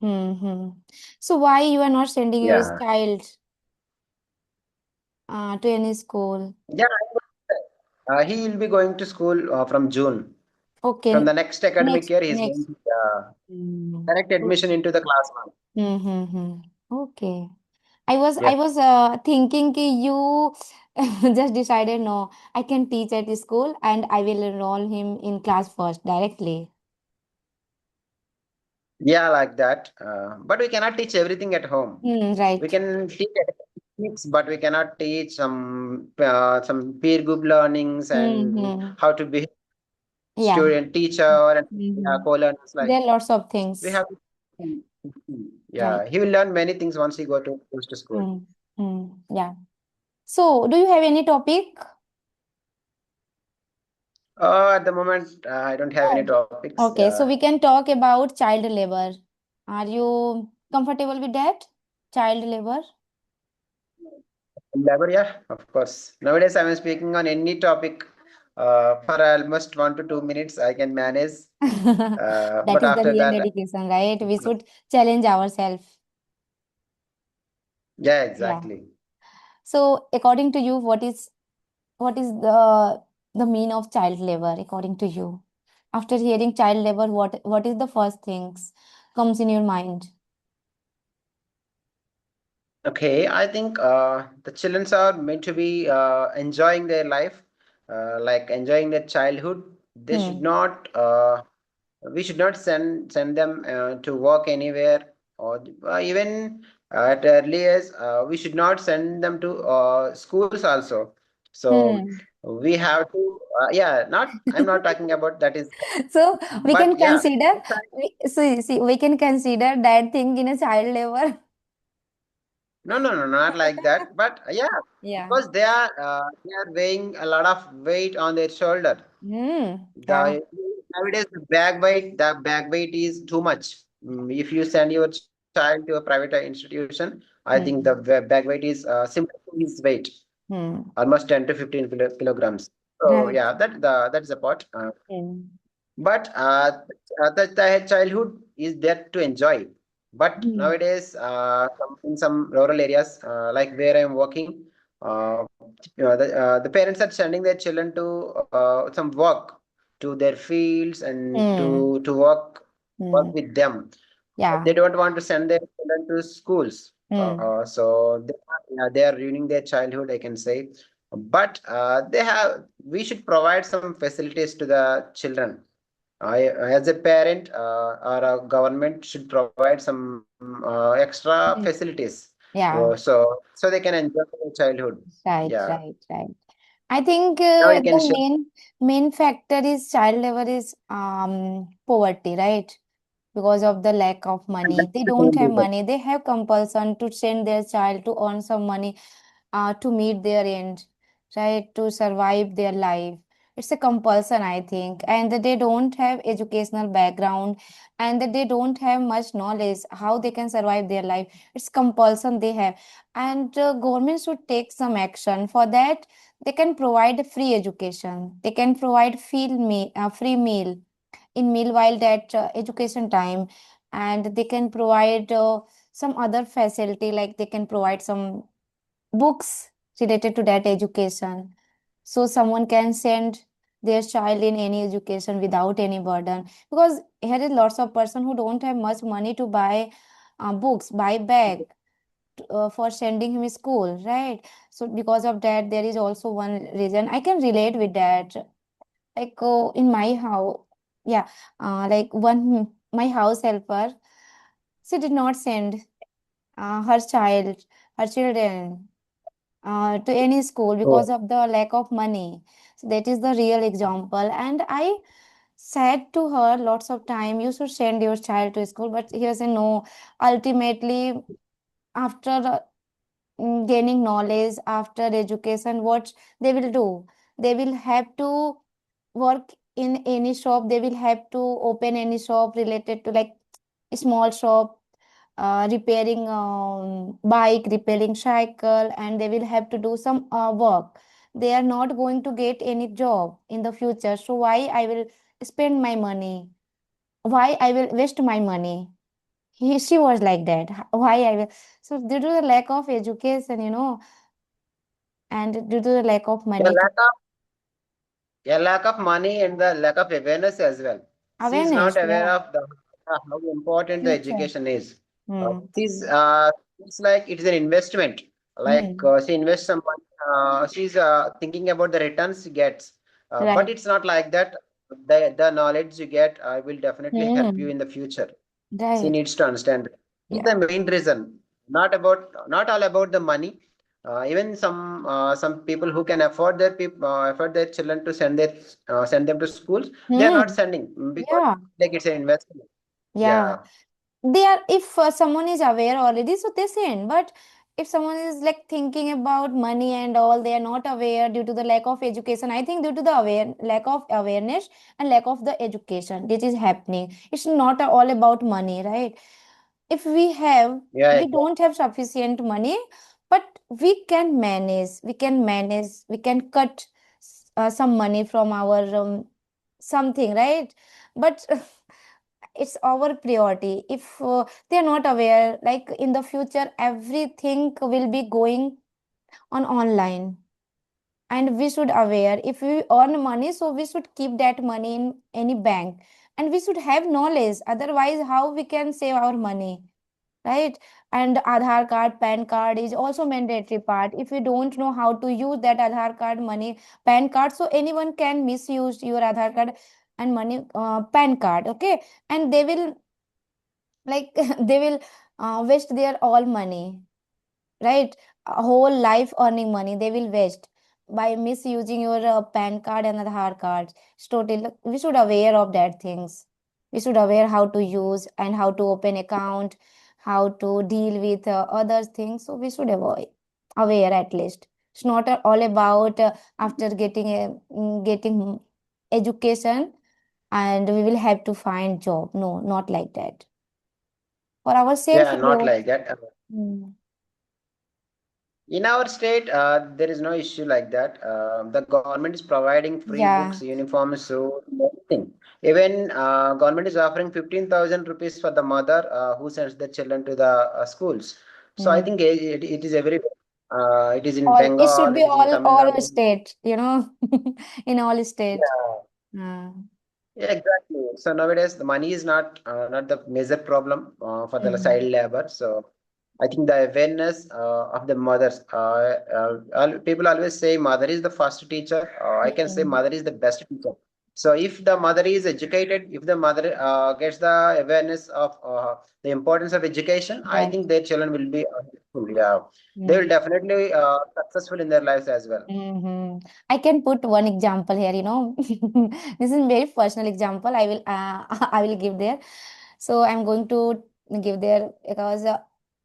Mm-hmm. So why you are not sending your Yeah. child to any school? Yeah. He will be going to school from June. From Okay, the next academic next year, he is going next. to Mm. direct admission into the class one. Mm-hmm. Okay. I Yes. was thinking कि you just decided no, I can teach at the school and I will enroll him in class first directly. Yeah, like that. But we cannot teach everything at home. We Right. can teach techniques, but we cannot teach some peer group learnings and Mm-hmm. how to be Yeah. student teacher and Mm-hmm. co-learners like There are lots of we things. have to, Right. yeah, he will learn many things once he goes to school. Mm-hmm. Yeah. So, do you have any topic? At the moment, I don't have any Oh. topics. Okay, so we can talk about child labor. Are you comfortable with that? Child labor? Labor, yeah, of course. Nowadays, I'm speaking on any topic for almost 1 to 2 minutes. I can manage. That But is the after real that, dedication, right? We should challenge ourselves. yeah, Yeah. exactly. So, according to you, what is the mean of child labor according to you? After hearing child labor, what is the first things comes in your mind? Okay, I think the children are meant to be enjoying their life, like enjoying their childhood. They should Hmm. not. We should not send them to work anywhere or even at early age. We should not send them to schools also. So Hmm. we have to. Yeah, not. I'm not talking about that is, So we but can yeah. consider we can consider that thing in a child labor. No, no, no, not like that. But yeah, Yeah. because they are weighing a lot of weight on their shoulder. Hmm. Yeah. The nowadays the bag weight is too much. If you send your child to a private institution, I think the Hmm. bag weight is similar to his weight, Hmm. almost 10 to 15 kilograms. So Right. yeah, that is a part. Hmm. But the childhood is there to enjoy. But Hmm. nowadays, in some rural areas, like where I'm working, the parents are sending their children to some work to their fields and Hmm. to work Hmm. with them. Yeah. They don't want to send their children to schools. Hmm. So they are ruining their childhood, I can say. But we should provide some facilities to the children. As a parent or a government should provide some extra Hmm. facilities, Yeah. so they can enjoy their childhood. Right. Yeah. Right. Right. I think Now you can the show. main factor is child labor is poverty, right? Because of the lack of money. They don't have money. They have compulsion to send their child to earn some money to meet their end, right? To survive their life. It's a compulsion, I think. And that they don't have educational background and that they don't have much knowledge how they can survive their life. It's compulsion they have. And government should take some action. For that, they can provide free education. They can provide free meal in meanwhile that education time, and they can provide some other facility like they can provide some books related to that education, so someone can send their child in any education without any burden, because here is lots of person who don't have much money to buy books, buy bag for sending him school, right? So because of that, there is also one reason I can relate with that. Like in my house, yeah, like one my house helper, she did not send her children to any school Oh, because of the lack of money. So that is the real example, and I said to her lots of time, you should send your child to school, but he was a no. Ultimately, after gaining knowledge, after education, what they will do, they will have to work in any shop, they will have to open any shop related to like small shop, repairing bike, repairing cycle, and they will have to do some work. They are not going to get any job in the future, so why I will spend my money, why I will waste my money, she was like that. Why I will? So due to the lack of education, and due to the lack of Yeah, money, to lack of money and the lack of awareness as well. She is not awareness, aware yeah, of how important the future. education is. Hmm. It's like it is an investment. Like Hmm. she invests some money. She's thinking about the returns she gets. But Right. it's not like that. The knowledge you get will definitely help you Hmm. in the future. She Right. needs to understand. This is Yeah. the main reason. Not all about the money. Even some people who can afford their children to send them to schools, they are not Hmm. sending because Yeah. like it's an investment. Yeah. Yeah, They are, if someone is aware already, so they send. But if someone is like thinking about money and all, they are not aware due to the lack of education. I think due to the lack of awareness and lack of the education, this is happening. It's not all about money, right? If yeah, we don't have sufficient money, but we can cut some money from our something, right? But it's our priority. If they are not aware, like in the future everything will be going on online, and we should aware, if we earn money, so we should keep that money in any bank, and we should have knowledge, otherwise how we can save our money, right? And Aadhaar card, PAN card is also mandatory part. If you don't know how to use that Aadhaar card, money, PAN card, so anyone can misuse your Aadhaar card and money, PAN card, okay? And they will, like, they will waste their all money, right? A whole life earning money they will waste by misusing your PAN card and Aadhaar card. So we should aware of that things. We should aware how to use and how to open account, how to deal with other things. So we should avoid aware at least. It's not all about after getting education and we will have to find job. No, not like that. For our self yeah, not growth. like that. Mm. In our state, there is no issue like that. The government is providing free books, Yeah. uniforms, so everything. Even government is offering 15,000 rupees for the mother who sends their children to the schools. So I Mm. think it is every. It is in All it should Bengal. be It is in Tamil all Nadu. state, in all state. Yeah. Mm. Yeah, exactly. So nowadays the money is not the major problem for the child Mm. labor. So I think the awareness of the mothers. People always say mother is the first teacher. I can say Mm. mother is the best teacher. So if the mother is educated, if the mother gets the awareness of the importance of education, I Right. think their children will be helpful. Yeah, they will Mm. definitely successful in their lives as well. Hmm. I can put one example here, This is very personal example. I will I will give there. So I'm going to give there because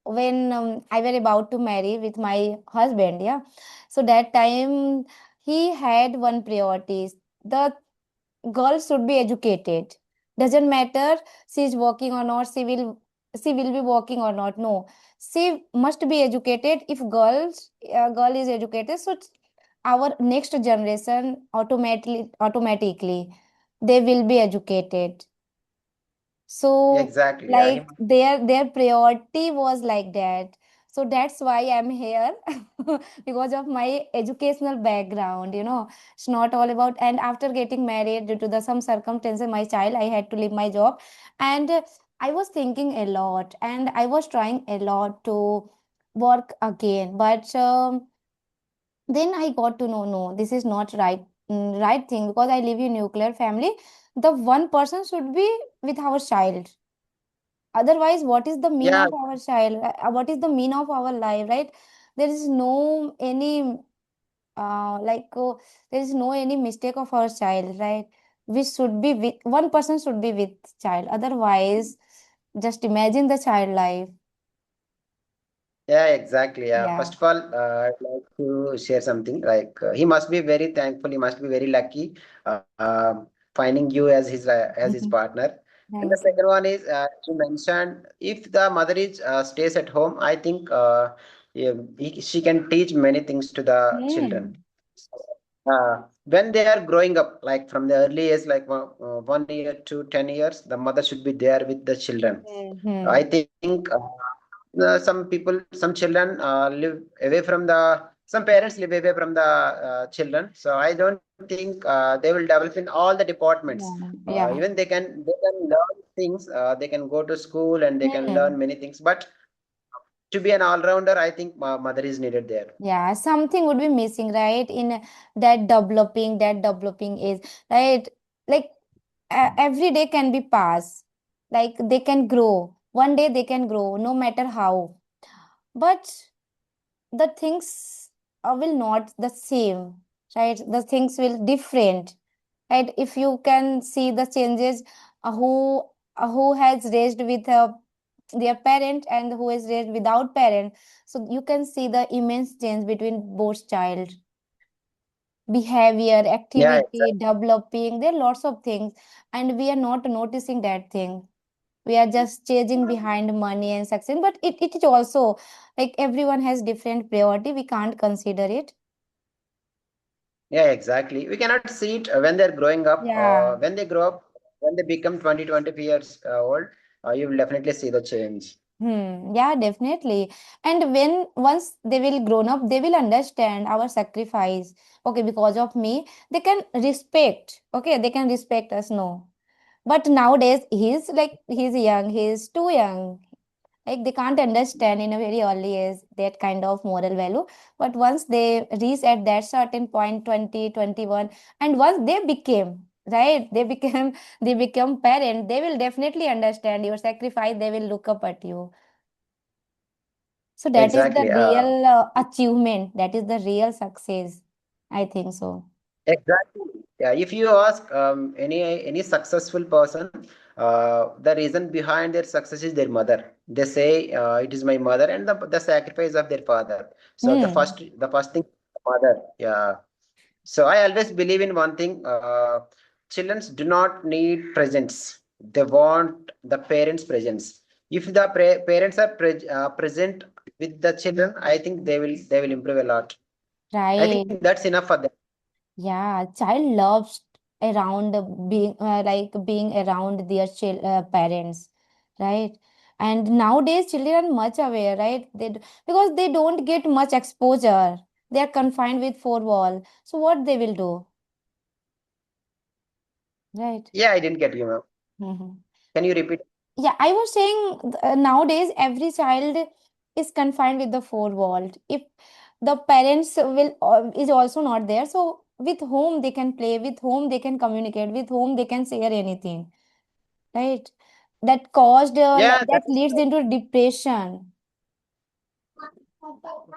when I were about to marry with my husband, yeah. So that time he had one priority. The girl should be educated. Doesn't matter she is working or not, she will be working or not. No, she must be educated. If girl is educated, so our next generation automatically they will be educated. Yeah, So exactly. Yeah, like their priority was like that. So that's why I'm here because of my educational background, It's not all about, and after getting married due to the some circumstances, my child, I had to leave my job, and I was thinking a lot and I was trying a lot to work again, but then I got to know, no, this is not right thing, because I live in nuclear family. The one person should be with our child. Otherwise, what is the mean yeah, of our child? What is the mean of our life, right? There is no any like there is no any mistake of our child, right? We should be with one person should be with child. Otherwise, just imagine the child life. yeah, exactly. Yeah. Yeah. First of all, I'd like to share something. Like he must be very thankful. He must be very lucky, finding you as his partner. And the Thank second you. one is you mentioned if the mother is stays at home, I think yeah, she can teach many things to the children. Hmm. when they are growing up, like from the early age, like 1 year to 10 years, the mother should be there with the children. I Mm-hmm. think some people, some children live away from the, some parents live away from the children. So I don't think they will develop in all the departments. Yeah, Even yeah. they can learn things. They can go to school and they can learn Hmm. many things. But to be an all-rounder, I think mother is needed there. Yeah, something would be missing, right? In that developing is, right? Like every day can be passed. Like they can grow. One day they can grow, no matter how. But the things will not the same, right? The things will different, right? If you can see the changes, who has raised with their parent and who is raised without parent, so you can see the immense change between both child behavior, Yeah, activity, developing. There are lots of things, and we are not noticing that thing. We are just chasing behind money and success, but it is also like everyone has different priority, we can't consider it. yeah, exactly. We cannot see it when they're growing up. Yeah. When they grow up, when they become 20, 25 years old, you will definitely see the change. Yeah, definitely. And when once they will grown up, they will understand our sacrifice. Okay, because of me, they can respect. Okay, they can respect us. No, but nowadays he's young. He's too young. Like they can't understand in a very early age that kind of moral value. But once they reach at that certain point, 20, 21, and once they became right, they became they become parent. They will definitely understand your sacrifice. They will look up at you. So that is the Exactly. real achievement. That is the real success. I think so. Exactly. Yeah. If you ask any successful person, the reason behind their success is their mother. They say it is my mother and the sacrifice of their father. So Hmm. the first thing, mother. Yeah. So I always believe in one thing. Children do not need presents. They want the parents' presence. If the parents are present with the children, I think they will improve a lot. I think Right. that's enough for them. Yeah. Child loves around being like being around their parents, right? And nowadays children are much aware, right? Because they don't get much exposure. They are confined with four wall. So what they will do, right? Yeah, I didn't get you, ma'am. Mhm. Can you repeat? Yeah, I was saying nowadays every child is confined with the four wall. If the parents will is also not there, so with whom they can play, with whom they can communicate, with whom they can share anything, right? That caused Yeah, that leads into depression.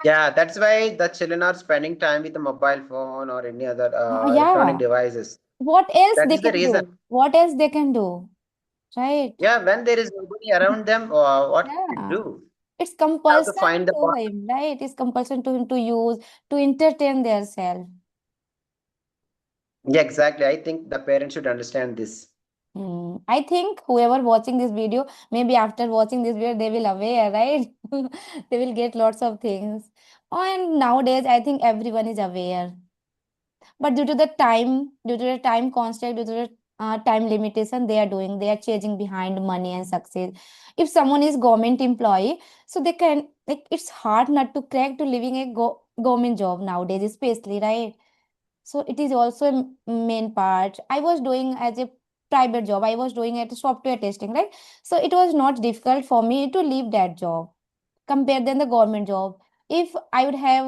yeah, that's why the children are spending time with the mobile phone or any other electronic Yeah. devices. What else That they is the can reason. do? What else they can do, right? Yeah, when there is nobody around them, what to Yeah. do? It's Have to compulsion find the to partner. him, right? It's compulsion to him to use to entertain themselves. Yeah, exactly. I think the parents should understand this. I think whoever watching this video, maybe after watching this video, they will aware, right? They will get lots of things. Oh, and nowadays, I think everyone is aware. But due to the time constraint, due to the time limitation, they are chasing behind money and success. If someone is government employee, so they can like it's hard not to crack to living a government job nowadays, especially, right? So it is also a main part. I was doing as a private job, I was doing at software testing, right? So it was not difficult for me to leave that job compared than the government job. If I would have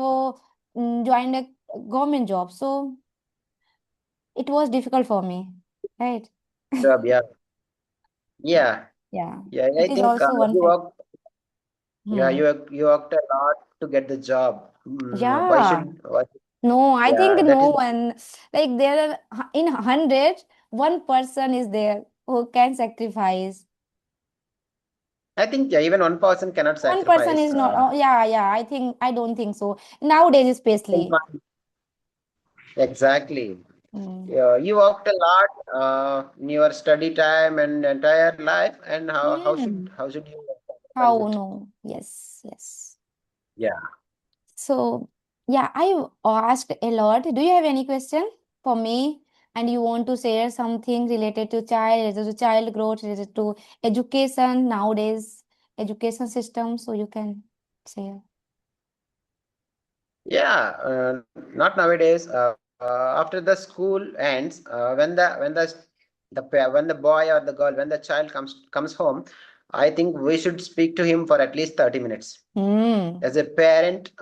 joined a government job, so it was difficult for me, right? Yeah, yeah, Yeah, yeah. that I is think also one you fact. work. Yeah, Hmm. you worked a lot to get the job. Why Yeah. should? Why, No, I think yeah, that no is. one, like there are in 100, one person is there who can sacrifice. I think yeah, even one person cannot One person sacrifice. is not. Oh, yeah, yeah. I don't think so. Nowadays, especially. Exactly. Mm. Yeah, you worked a lot in your study time and entire life, and Hmm. how should you sacrifice How it? no? Yes, yes. Yeah. So, yeah, I asked a lot. Do you have any question? for me, and you want to share something related to child growth, related to education nowadays, education system, so you can share. Yeah, not nowadays. After the school ends, when the boy or the girl, when the child comes home, I think we should speak to him for at least 30 minutes. Hmm. As a parent,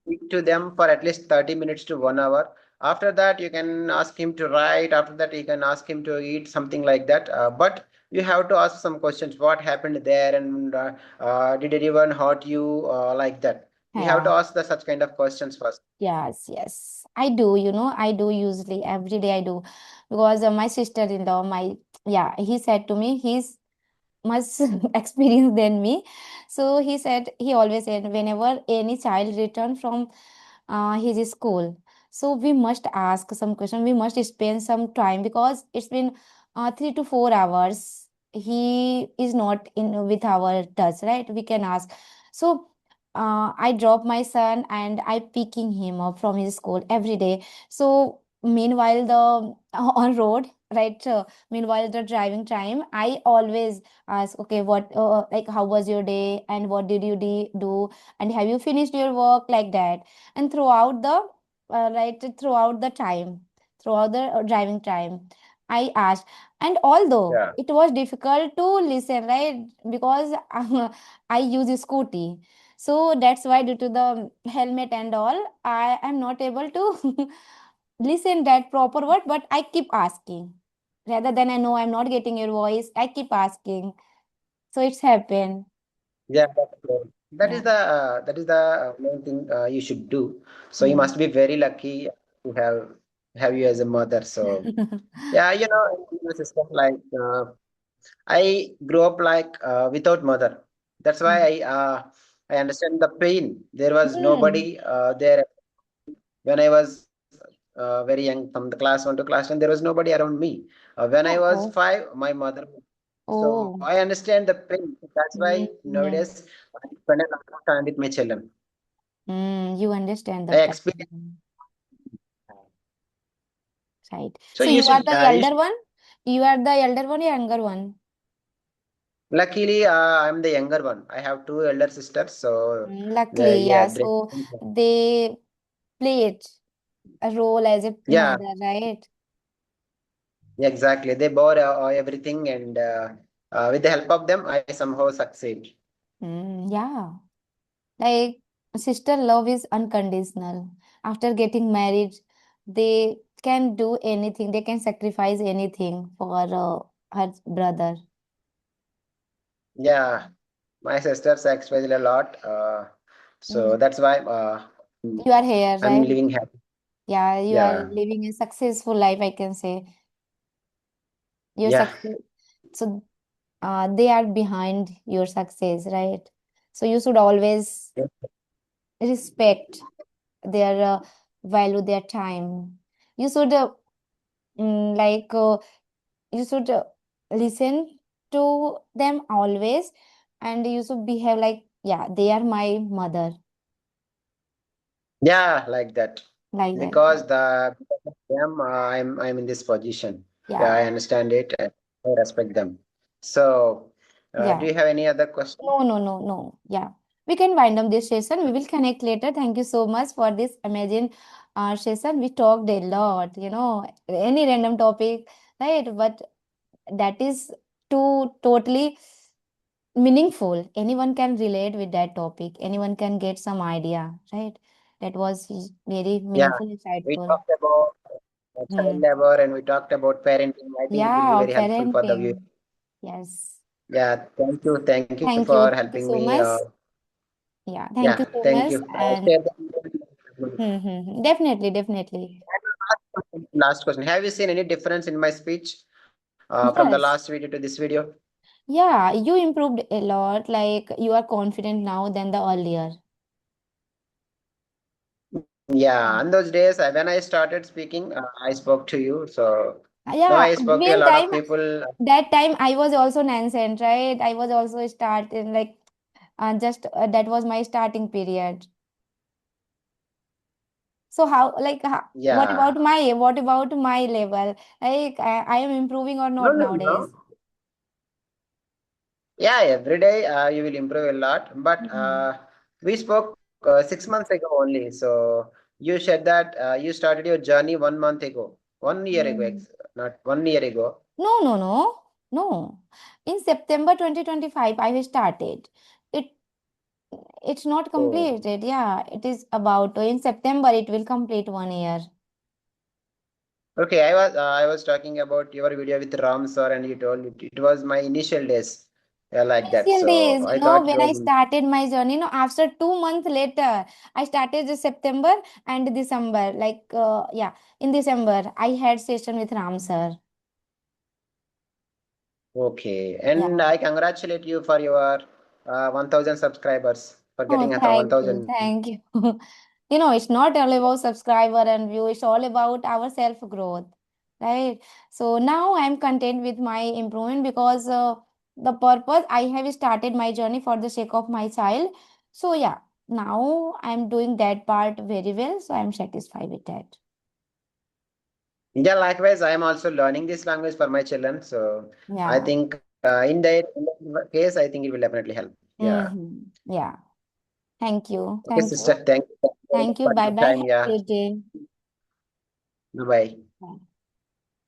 speak to them for at least 30 minutes to 1 hour. After that, you can ask him to write. After that, you can ask him to eat something like that. But you have to ask some questions. What happened there, and did anyone hurt you, like that? We have to Yeah. ask the such kind of questions first. Yes, yes. I do, I do usually every day I do, because my sister-in-law, yeah, he said to me, he's much experienced than me. So he always said, whenever any child return from his school, so we must ask some question. We must spend some time, because it's been 3 to 4 hours. He is not in with our touch, right? We can ask. So I drop my son and I picking him up from his school every day. So meanwhile the on road, right? Meanwhile the driving time, I always ask, okay, what like how was your day and what did you do, and have you finished your work, like that. And throughout the right throughout the time, throughout the driving time, I asked. And although Yeah. it was difficult to listen, right, because I use a scooty, so that's why, due to the helmet and all, I am not able to listen that proper word, but I keep asking. Rather than I know I'm not getting your voice, I keep asking. So it's happened. Yeah, that's great. Yeah. That is the main thing you should do. So you Hmm. must be very lucky to have you as a mother. So yeah, in the system, like I grew up like without mother. That's why I understand the pain. There was Hmm. nobody there when I was very young, from the class 1 to class 10. There was nobody around me. When I was Oh. 5, my mother. So Oh. I understand the pain. That's why Mm-hmm. nowadays I spend a lot of time with my children. Mm, you understand the I experience. pain, right? So So you you are should. the elder one? You are the elder one, younger one? Luckily, I'm the younger one. I have two elder sisters, so Luckily, yeah, yeah. So they played a role as a yeah, mother, right? exactly. They bore everything, and with the help of them, I somehow succeed. Yeah. Like, sister love is unconditional. After getting married, they can do anything. They can sacrifice anything for her brother. Yeah, my sisters expressed a lot, so Mm. that's why You are here, I'm right? living happy. Yeah, you are Yeah, living a successful life, I can say. Your yeah, success. So they are behind your success, right? So you should always respect their value, their time. You should like you should listen to them always, and you should behave like, yeah, they are my mother, yeah, like that. like that. Because of them, I'm in this position. Yeah, Yeah, I understand it, and I respect them. So, do yeah. you have any other question? No, no, no, no. Yeah. We can wind up this session. We will connect later. Thank you so much for this amazing session. We talked a lot, any random topic, right? But that is too totally meaningful. Anyone can relate with that topic. Anyone can get some idea, right? That was very Yeah, meaningful, we insightful. talked about child Hmm. labor and we talked about parenting. I think it will be Yeah, very helpful for the viewer. parenting. Yes. Yeah, thank you. Thank you Thank for you. Thank you helping so me. much. Yeah, thank Yeah, you so thank much. you. I'll And share the definitely, definitely. last question. Have you seen any difference in my speech from the last Yes. video to this video? Yeah, you improved a lot. Like, you are confident now than the earlier. Yeah, on Mm. those days when I started speaking, I spoke to you. So now Yeah, I spoke to a main lot time, of people. that time I was also nonsense, right? I was also starting like just that was my starting period. So how, like, Yeah. what about my level? Like, I am improving or No, not no, nowadays? no. Yeah, every day you will improve a lot. But Mhm. we spoke 6 months ago only. So you said that you started your journey 1 month ago, 1 year ago, Mm. not 1 year ago. No, no, no, no. In September 2025, I have started. It it's not Oh, completed. Yeah, it is about in September it will complete 1 year. okay. I was talking about your video with Ram sir, and you told it was my initial days, yeah, like that. Initial So days, I thought it when I was. started my journey, after 2 months later, I started the September and December. Like, yeah, in December, I had session with Ram sir. Okay, Yeah. and I congratulate you for your 1,000 subscribers for Oh, getting a thank you. 1,000. Thank you. It's not all about subscriber and view, it's all about our self growth, right? So now I'm content with my improvement because the purpose I have started my journey for the sake of my child. So, yeah, now I'm doing that part very well. So, I'm satisfied with that. Yeah, likewise, I am also learning this language for my children. So I Yeah. think in that case, I think it will definitely help. Yeah. Yeah. Thank you. Okay, Thank sister. you. Thank you very much Thank you. for Bye your bye. time. Have a Yeah. great day. Bye bye. Bye.